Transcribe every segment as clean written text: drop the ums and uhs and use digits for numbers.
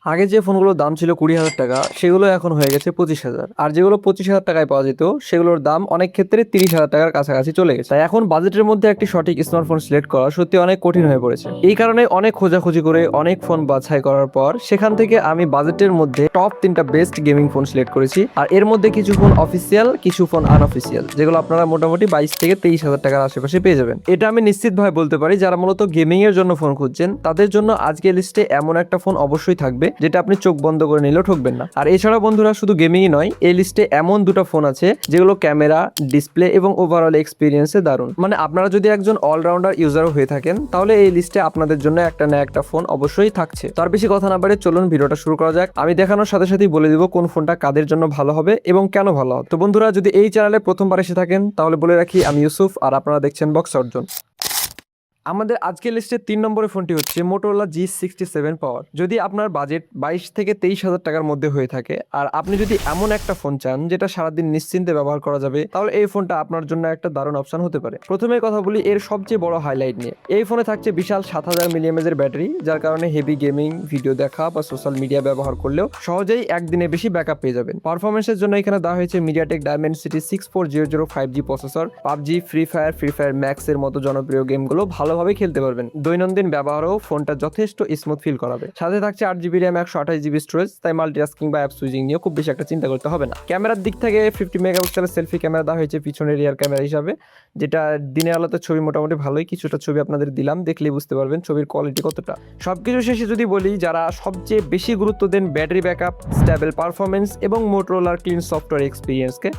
আগে যে ফোনগুলোর দাম ছিল 20,000 টাকা সেগুলো এখন হয়ে গেছে 25,000, আর যেগুলো 25,000 টাকায় পাওয়া যেত সেগুলোর দাম অনেক ক্ষেত্রে 30,000 টাকার কাছাকাছি চলে গেছে। তাই এখন বাজেটের মধ্যে একটি সঠিক স্মার্টফোন সিলেক্ট করা সত্যি অনেক কঠিন হয়ে পড়েছে। এই কারণে অনেক খোঁজাখুঁজি করে অনেক ফোন বাছাই করার পর সেখান থেকে আমি বাজেটের মধ্যে টপ 3টা বেস্ট গেমিং ফোন সিলেক্ট করেছি। আর এর মধ্যে কিছু ফোন অফিসিয়াল, কিছু ফোন আনঅফিসিয়াল, যেগুলো আপনারা মোটামুটি 22 থেকে 23,000 টাকার আশেপাশে পেয়ে যাবেন। এটা আমি নিশ্চিতভাবে বলতে পারি যারা মূলত গেমিং এর জন্য ফোন খুঁজছেন তাদের জন্য আজকে লিস্টে এমন একটা ফোন অবশ্যই থাকবে যেটা আপনি চোখ বন্ধ করে নিলেও ঠকবেন না। আর এছাড়া বন্ধুরা শুধু গেমিংই নয়, এই লিস্টে এমন দুটো ফোন আছে যেগুলো ক্যামেরা, ডিসপ্লে এবং ওভারঅল এক্সপিরিয়েন্সে দারুণ। মানে আপনারা যদি একজন অলরাউন্ডার ইউজারও হয়ে থাকেন তাহলে এই লিস্টে আপনাদের জন্য একটা না একটা ফোন অবশ্যই থাকছে। তার বেশি কথা না বাড়ে চলুন ভিডিওটা শুরু করা যাক। আমি দেখানোর সাথে সাথেই বলে দিব কোন ফোনটা কাদের জন্য ভালো হবে এবং কেন ভালো হবে। তো বন্ধুরা, যদি এই চ্যানেলে প্রথমবার এসে থাকেন তাহলে বলে রাখি আমি ইউসুফ আর আপনারা দেখছেন বক্স অর্জন। আমাদের আজকের লিস্টে 3 নম্বরের ফোনটি হচ্ছে মোটোরোলা G67 পাওয়ার। যদি আপনার বাজেট 22 থেকে 23,000 টাকার মধ্যে হয়ে থাকে আর আপনি যদি এমন একটা ফোন চান যেটা সারাদিন নিশ্চিন্তে ব্যবহার করা যাবে তাহলে এই ফোনটা আপনার জন্য একটা দারুণ অপশন হতে পারে। প্রথমে কথা বলি এর সবচেয়ে বড় হাইলাইট নিয়ে। এই ফোনে থাকছে বিশাল 7000 মিলিএমএর ব্যাটারি, যার কারণে হেভি গেমিং, ভিডিও দেখা বা সোশ্যাল মিডিয়া ব্যবহার করলেও সহজেই একদিনে বেশি ব্যাকআপ পেয়ে যাবেন। পারফরমেন্সের জন্য এখানে দেওয়া হয়েছে MediaTek Dimensity 6400 5G processor. PUBG, free fire max এর মতো জনপ্রিয় গেমগুলো ভালোভাবে খেলতে পারবেন। দৈনন্দিন ব্যবহারেও ফোনটা যথেষ্ট স্মুথ ফিল করাবে। সাথে থাকছে 8GB র্যাম, 128GB স্টোরেজ, তাই মাল্টিটাস্কিং বা অ্যাপ সুইচিং নিয়ে খুব বেশি একটা চিন্তা করতে হবে না। ক্যামেরার দিক থেকে 50 মেগাপিক্সেলের সেলফি ক্যামেরা দেওয়া হয়েছে পিছনের রিয়ার ক্যামেরা হিসাবে, যেটা দিনের আলোতে ছবি মোটামুটি ভালোই। কিছুটা ছবি আপনাদের দিলাম, দেখলেই বুঝতে পারবেন ছবির কোয়ালিটি কতটা। সবকিছু শেষে যদি বলি, যারা সবচেয়ে বেশি গুরুত্ব দেন ব্যাটারি ব্যাকআপ, স্টেবল পারফরমেন্স এবং মোটোরোলার ক্লিন সফটওয়্যার এক্সপিরিয়েন্সকে,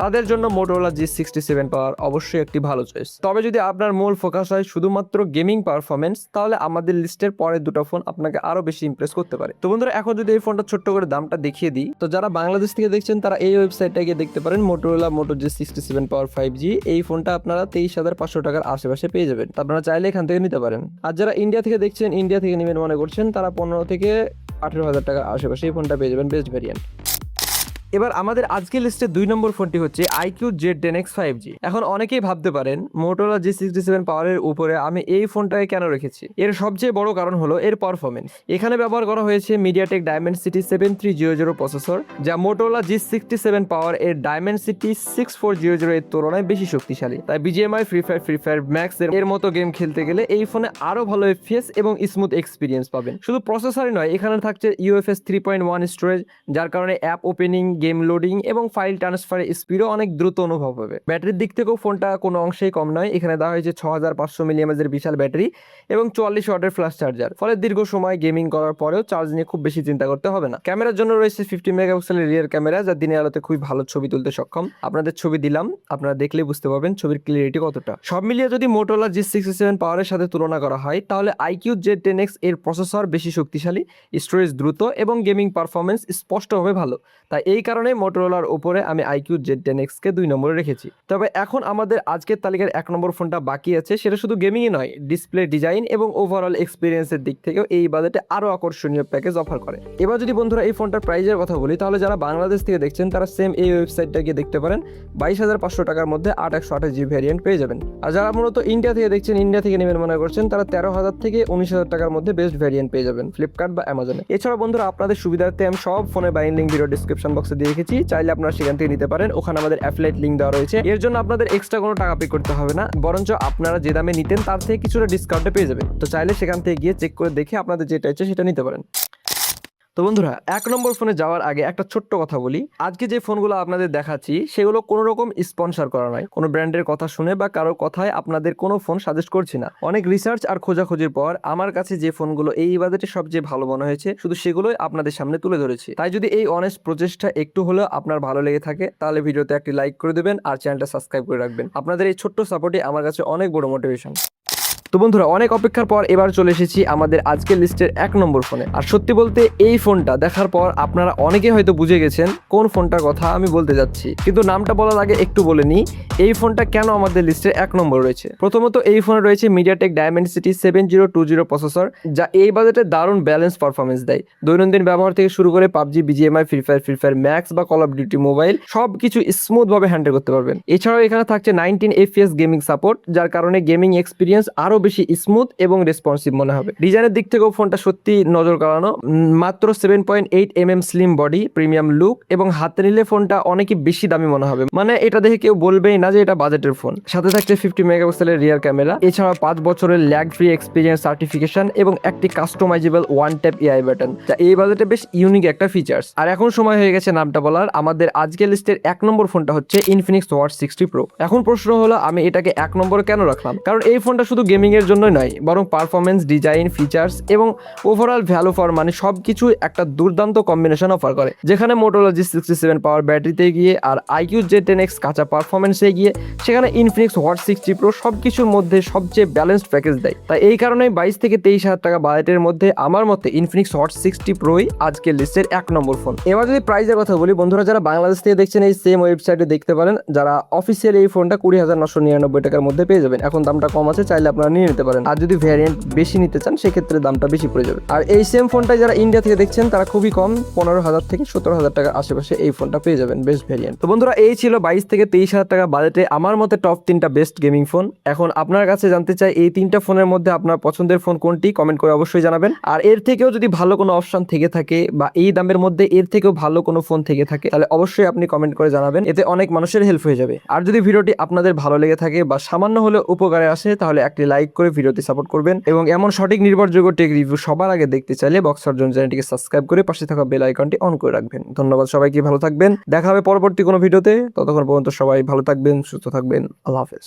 তাদের জন্য মোটোরোলা G67 পাওয়ার অবশ্যই একটি ভালো চয়েস। তবে যদি আপনার মূল ফোকাস হয় শুধুমাত্র গেমিং পারফরমেন্স, তাহলে আমাদের লিস্টের পরের দুটো ফোন আপনাকে আরো বেশি ইমপ্রেস করতে পারে। তো বন্ধুরা, এখন যদি এই ফোনটা ছোট্ট করে দামটা দেখিয়ে দিই, তো যারা বাংলাদেশ থেকে দেখছেন তারা এই ওয়েবসাইটটা গিয়ে দেখতে পারেন, মোটোরোলা মোটো G67 পাওয়ার 5G। এই ফোনটা আপনারা 23,500 টাকার আশেপাশে পেয়ে যাবেন। আপনারা চাইলে এখান থেকে নিতে পারেন। আর যারা ইন্ডিয়া থেকে দেখছেন, ইন্ডিয়া থেকে নেবেন মনে করছেন, তারা 15 থেকে 18,000 টাকার আশেপাশে এই ফোনটা পেয়ে যাবেন, বেস্ট ভ্যারিয়েন্ট। এবার আমাদের আজকের লিস্টে 2 নম্বর ফোনটি হচ্ছে iQOO Z10X 5G। এখন অনেকেই ভাবতে পারেন মোটোরোলা G67 পাওয়ারের উপরে আমি এই ফোনটাকে কেন রেখেছি। এর সবচেয়ে বড় কারণ হলো এর পারফরমেন্স। এখানে ব্যবহার করা হয়েছে মিডিয়াটেক ডায়মেনসিটি 7300 প্রসেসর, যা মোটোরোলা G67 পাওয়ার এর ডায়মেনসিটি 6400 এর তুলনায় বেশি শক্তিশালী। তাই বিজিএমআই, ফ্রি ফায়ার ম্যাক্স এর মতো গেম খেলতে গেলে এই ফোনে আরো ভালো এফপিএস এবং স্মুথ এক্সপিরিয়েন্স পাবেন। শুধু প্রসেসরই নয়, এখানে থাকছে UFS 3.1 স্টোরেজ, যার কারণে অ্যাপ ওপেনিং, গেম লোডিং এবং ফাইল ট্রান্সফারের স্পিডও অনেক দ্রুত অনুভব হবে। ব্যাটারির দিক থেকেও ফোনটা কোনো অংশেই কম নয়। এখানে দেওয়া হয়েছে 6500 মিলিএমএর বিশাল ব্যাটারি এবং 44 ওয়াটের ফ্ল্যাশ চার্জার, ফলে দীর্ঘ সময় গেমিং করার পরেও চার্জ নিয়ে খুব বেশি চিন্তা করতে হবে না। ক্যামেরার জন্য রয়েছে 50 মেগাপিক্সেলের রিয়ার ক্যামেরা, যা দিনের আলোতে খুবই ভালো ছবি তুলতে সক্ষম। আপনাদের ছবি দিলাম, আপনারা দেখলেই বুঝতে পারবেন ছবির ক্লিয়ারিটি কতটা। সব মিলিয়ে যদি মোটোরোলা G67 পাওয়ারের সাথে তুলনা করা হয়, তাহলে iQOO Z10X এর প্রসেসর বেশি শক্তিশালী, স্টোরেজ দ্রুত এবং গেমিং পারফরমেন্স স্পষ্টভাবে ভালো। তাই এই কারণে মোটোরোলার উপরে আমি iQOO Z10X কে 2 নম্বরে রেখেছি। তবে এখন আমাদের আজকের তালিকার 1 নম্বর ফোনটা বাকি আছে। সেটা শুধু গেমিংই নয়, ডিসপ্লে, ডিজাইন এবং ওভারঅল এক্সপিরিয়েন্সের দিক থেকেও এই বাজেটে আরো আকর্ষণীয় প্যাকেজ অফার করে। এবার যদি বন্ধুরা এই ফোনটার প্রাইজের কথা বলি, তাহলে যারা বাংলাদেশ থেকে দেখছেন তারা সেম এই ওয়েবসাইটটা গিয়ে দেখতে পারেন। 22,500 টাকার মধ্যে 8/128GB ভ্যারিয়েন্ট পেয়ে যাবেন। আর যারা মূলত ইন্ডিয়া থেকে দেখছেন, ইন্ডিয়া থেকে নেবেন মনে করছেন, তারা 13,000 থেকে 19,000 টাকার মধ্যে বেস্ট ভ্যারিয়েন্ট পেয়ে যাবেন ফ্লিপকার্ট বা অ্যামাজনে। এছাড়া বন্ধুরা, আপনাদের সুবিধার্থে আমি সব ফোনের বাইং লিঙ্ক ভিডিও ডিসক্রিপশন বক্সে দিয়ে রেখেছি, চাইলে আপনারা সেখান থেকে নিতে পারেন। ওখানে আমাদের অ্যাফিলিয়েট লিঙ্ক দেওয়া রয়েছে। এর জন্য আপনাদের এক্সট্রা কোনো টাকা পে করতে হবে না, বরঞ্চ আপনারা যে দামে নিতেন তার থেকে কিছুটা ডিসকাউন্টে পেয়ে যাবেন। তো চাইলে সেখান থেকে গিয়ে চেক করে দেখে আপনাদের যেটা ইচ্ছে সেটা নিতে পারেন। তো বন্ধুরা, 1 নম্বর ফোনে যাওয়ার আগে একটা ছোট্ট কথা বলি। আজকে যে ফোনগুলো আপনাদের দেখাচ্ছি সেগুলো কোনো রকম স্পন্সর করা নয়, কোনো ব্র্যান্ডের কথা শুনে বা কারো কথায় আপনাদের কোনো ফোন সাজেস্ট করছি না। অনেক রিসার্চ আর খোঁজাখুঁজির পর আমার কাছে যে ফোনগুলো এই বাজেটে সবচেয়ে ভালো মনে হয়েছে, শুধু সেগুলোই আপনাদের সামনে তুলে ধরেছি। তাই যদি এই অনেস্ট প্রচেষ্টা একটু হলেও আপনার ভালো লেগে থাকে, তাহলে ভিডিওতে একটি লাইক করে দেবেন আর চ্যানেলটা সাবস্ক্রাইব করে রাখবেন। আপনাদের এই ছোট্ট সাপোর্টই আমার কাছে অনেক বড় মোটিভেশন। তো বন্ধুরা, অনেক অপেক্ষার পর এবার চলে এসেছি আমাদের আজকের লিস্টের 1 নম্বর ফোনে। আর সত্যি বলতে এই ফোনটা দেখার পর আপনারা অনেকে হয়তো বুঝে গেছেন কোন ফোনটার কথা আমি বলতে যাচ্ছি, কিন্তু নামটা বলার আগে একটু বলে নিই এই ফোনটা কেন আমাদের লিস্টের 1 নম্বর রয়েছে। প্রথমত, এই ফোনে রয়েছে মিডিয়াটেক ডায়মেনসিটি 7020 প্রসেসর, যা এই বাজেটে দারুণ ব্যালেন্স পারফরমেন্স দেয়। দৈনন্দিন ব্যবহার থেকে শুরু করে PUBG, BGMI, free fire max বা কল অফ ডিউটি মোবাইল সবকিছু স্মুথ ভাবে হ্যান্ডেল করতে পারবেন। এছাড়াও এখানে থাকছে 19 FPS গেমিং সাপোর্ট, যার কারণে গেমিং এক্সপিরিয়েন্স আরো বেশি স্মুথ এবং রেসপন্সিভ মনে হবে। ডিজাইনের দিক থেকেও ফোনটা সত্যি নজর কাড়ানো। মাত্র 7.8 mm slim body, premium look এবং হাতে নিলে ফোনটা অনেকই বেশি দামি মনে হবে। মানে এটা দেখে কেউ বলবেই না যে এটা বাজেটের ফোন। সাথে থাকছে 50 মেগাপিক্সেলের রিয়ার ক্যামেরা, এছাড়া 5 বছরের ল্যাগ ফ্রি এক্সপিরিয়েন্স সার্টিফিকেশন এবং একটি customisable one tap AI button, যা এই বাজেটে বেশ ইউনিক একটা ফিচার্স। আর এখন সময় হয়ে গেছে নামটা বলার। আমাদের আজকের লিস্টের 1 নম্বর ফোনটা হচ্ছে ইনফিনিক্স ওয়াচ 60 প্রো। এখন প্রশ্ন হলো আমি এটাকে 1 নম্বরে কেন রাখলাম? কারণ এই ফোনটা শুধু গেমিং এর জন্যই নয়, বরং পারফরমেন্স, ডিজাইন, ফিচার্স এবং ওভারঅল ভ্যালু ফর মানি সবকিছু একটা দুর্দান্ত কম্বিনেশন অফার করে। যেখানে মোটোরোলা G67 পাওয়ার ব্যাটারিতে গিয়ে আর IQ Z10X কাঁচা পারফরমেন্সে গিয়ে, সেখানে ইনফিনিক্স ওয়াচ 60 প্রো সবকিছুর মধ্যে সবচেয়ে ব্যালেন্সড প্যাকেজ দেয়। তাই এই কারণে 22 থেকে 23 হাজার টাকা বাজেটের মধ্যে আমার মতে ইনফিনিক্স ওয়াচ 60 প্রোই আজকের লিস্টের 1 নম্বর ফোন। এবার যদি প্রাইসের কথা বলি, বন্ধুরা যারা বাংলাদেশ থেকে দেখছেন এই সেম ওয়েবসাইটে দেখতে পারেন, যারা অফিসিয়াল এই ফোনটা 20,999 টাকার মধ্যে পেয়ে যাবেন। এখন দামটা কম আছে, চাইলে আপনারা নিয়ে নিতে পারেন। আর যদি ভ্যারিয়েন্ট বেশি নিতে চান সেক্ষেত্রে দামটা বেশি পড়ে যাবে। আর এই সেম ফোনটা যারা ইন্ডিয়া থেকে দেখছেন তারা খুবই কম 15,000 থেকে 17,000 টাকার আশেপাশে এই ফোনটা পেয়ে যাবেন, বেস্ট ভ্যারিয়েন্ট। তো বন্ধুরা এই ছিল 22 থেকে 23 হাজার টাকা বাজেটে আমার মতে টপ 3টা বেস্ট গেমিং ফোন। এখন আপনার কাছে জানতে চাই এই 3টা ফোনের মধ্যে আপনার পছন্দের ফোন কোনটি, কমেন্ট করে অবশ্যই জানাবেন। আর এর থেকেও যদি ভালো কোনো অপশন থেকে থাকে বা এই দামের মধ্যে এর থেকেও ভালো কোনো ফোন থেকে থাকে তাহলে অবশ্যই আপনি কমেন্ট করে জানাবেন, এতে অনেক মানুষের হেল্প হয়ে যাবে। আর যদি ভিডিওটি আপনাদের ভালো লেগে থাকে বা সামান্য হলেও উপকারে আসে তাহলে একটি লাইক করে ভিডিওটি সাপোর্ট করবেন এবং এমন সঠিক নির্ভরযোগ্য টেক রিভিউ সবার আগে দেখতে চাইলে বক্সার জোন চ্যানেলটিকে সাবস্ক্রাইব করে পাশে থাকা বেল আইকনটি অন করে রাখবেন। ধন্যবাদ সবাইকে, ভালো থাকবেন, দেখা হবে পরবর্তী কোনো ভিডিওতে। ততক্ষণ পর্যন্ত সবাই ভালো থাকবেন, সুস্থ থাকবেন, আল্লাহ হাফেজ।